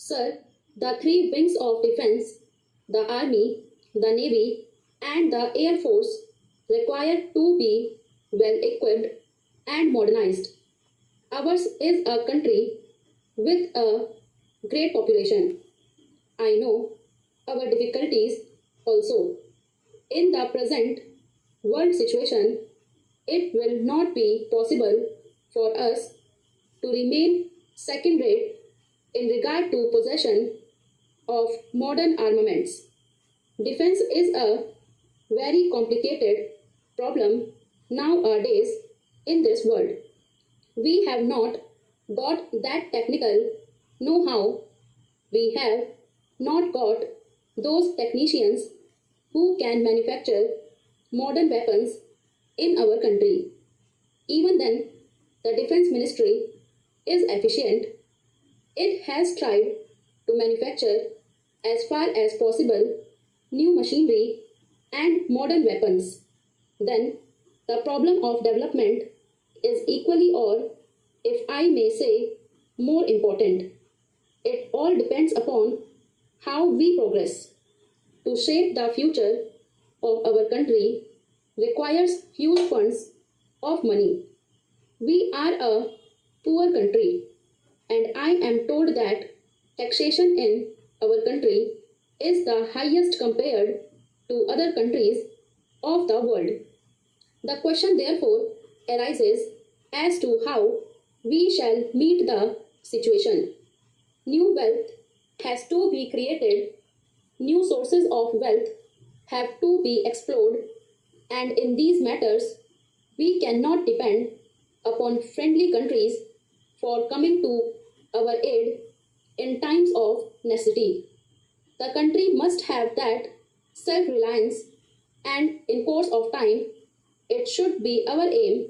Sir, the three wings of defense, the Army, the Navy, and the Air Force, require to be well equipped and modernized. Ours is a country with a great population. I know our difficulties also. In the present world situation, it will not be possible for us to remain second rate in regard to possession of modern armaments. Defense is a very complicated problem nowadays in this world. We have not got that technical know-how. We have not got those technicians who can manufacture modern weapons in our country. Even then, the Defense Ministry is efficient. It has tried to manufacture as far as possible new machinery and modern weapons. Then, the problem of development is equally, or if I may say, more important. It all depends upon how we progress. To shape the future of our country requires huge funds of money. We are a poor country, and I am told that taxation in our country is the highest compared to other countries of the world. The question therefore arises as to how we shall meet the situation. New wealth has to be created, new sources of wealth have to be explored, and in these matters, we cannot depend upon friendly countries for coming to our aid in times of necessity. The country must have that self-reliance, and in course of time, it should be our aim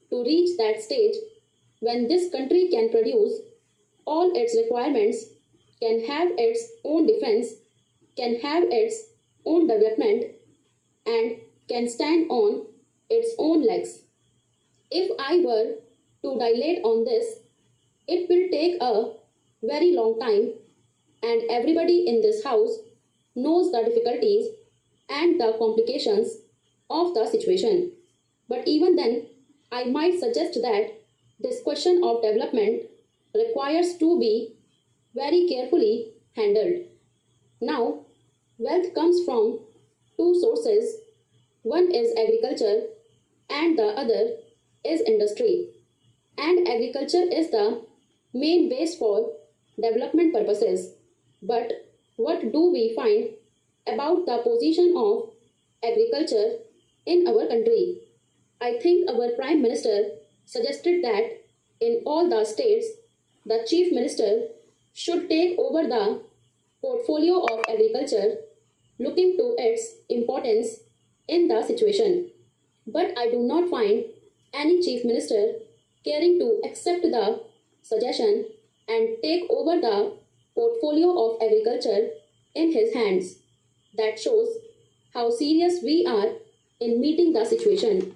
to reach that stage when this country can produce all its requirements, can have its own defense, can have its own development, and can stand on its own legs. If I were to dilate on this, it will take a very long time, and everybody in this house knows the difficulties and the complications of the situation. But even then, I might suggest that this question of development requires to be very carefully handled. Now, wealth comes from two sources. One is agriculture and the other is industry. And agriculture is the main base for development purposes. But what do we find about the position of agriculture in our country? I think our Prime Minister suggested that in all the states, the Chief Minister should take over the portfolio of agriculture, looking to its importance in the situation. But I do not find any Chief Minister caring to accept the suggestion and take over the portfolio of agriculture in his hands. That shows how serious we are in meeting the situation.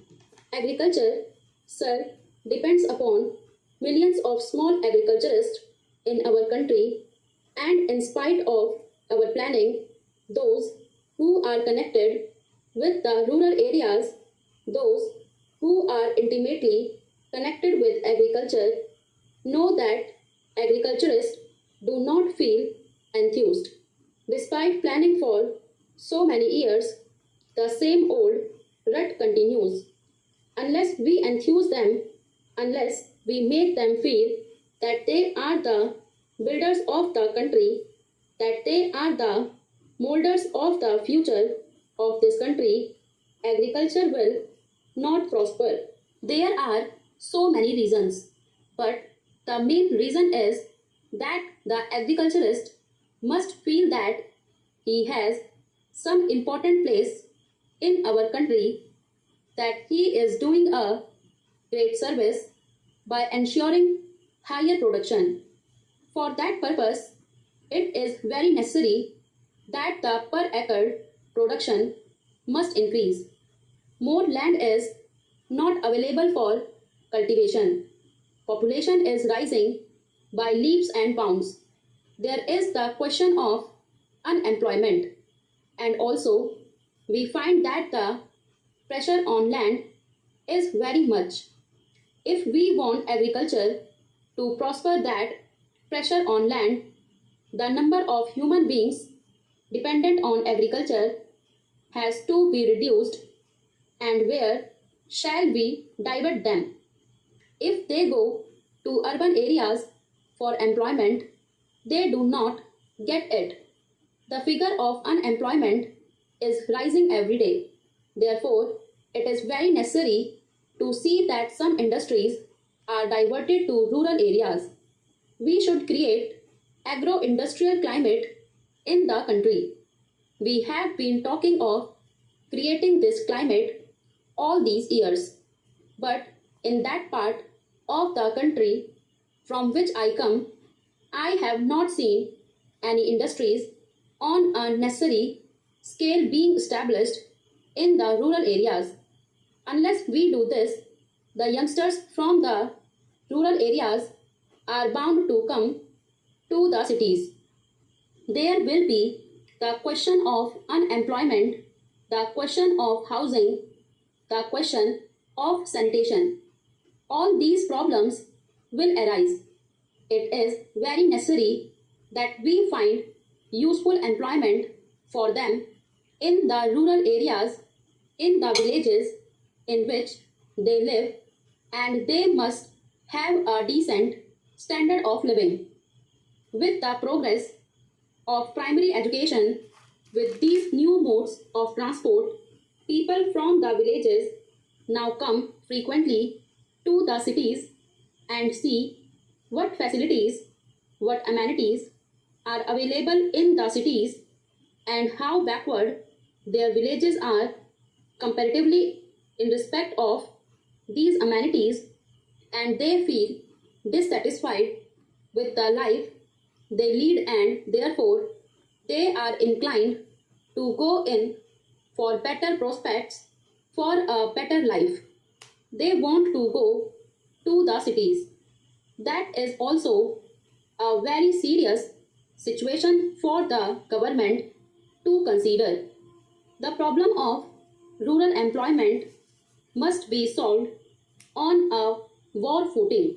Agriculture, sir, depends upon millions of small agriculturists in our country, and in spite of our planning, those who are connected with the rural areas, those who are intimately connected with agriculture, know that agriculturists do not feel enthused. Despite planning for so many years, the same old rut continues. Unless we enthuse them, unless we make them feel that they are the builders of the country, that they are the molders of the future of this country, agriculture will not prosper. There are so many reasons, but the main reason is that the agriculturist must feel that he has some important place in our country, that he is doing a great service by ensuring higher production. For that purpose, it is very necessary that the per acre production must increase. More land is not available for cultivation. Population is rising by leaps and bounds. There is the question of unemployment, and also we find that the pressure on land is very much. If we want agriculture to prosper, that pressure on land, the number of human beings dependent on agriculture has to be reduced, and where shall we divert them? If they go to urban areas for employment, they do not get it. The figure of unemployment is rising every day. Therefore, it is very necessary to see that some industries are diverted to rural areas. We should create agro-industrial climate in the country. We have been talking of creating this climate all these years, but in that part of the country from which I come, I have not seen any industries on a necessary scale being established in the rural areas. Unless we do this, the youngsters from the rural areas are bound to come to the cities. There will be the question of unemployment, the question of housing, the question of sanitation. All these problems will arise. It is very necessary that we find useful employment for them in the rural areas, in the villages in which they live, and they must have a decent standard of living. With the progress of primary education, with these new modes of transport, people from the villages now come frequently to the cities and see what facilities, what amenities are available in the cities, and how backward their villages are comparatively in respect of these amenities, and they feel dissatisfied with the life they lead, and therefore they are inclined to go in for better prospects, for a better life. They want to go to the cities. That is also a very serious situation for the government to consider. The problem of rural employment must be solved on a war footing.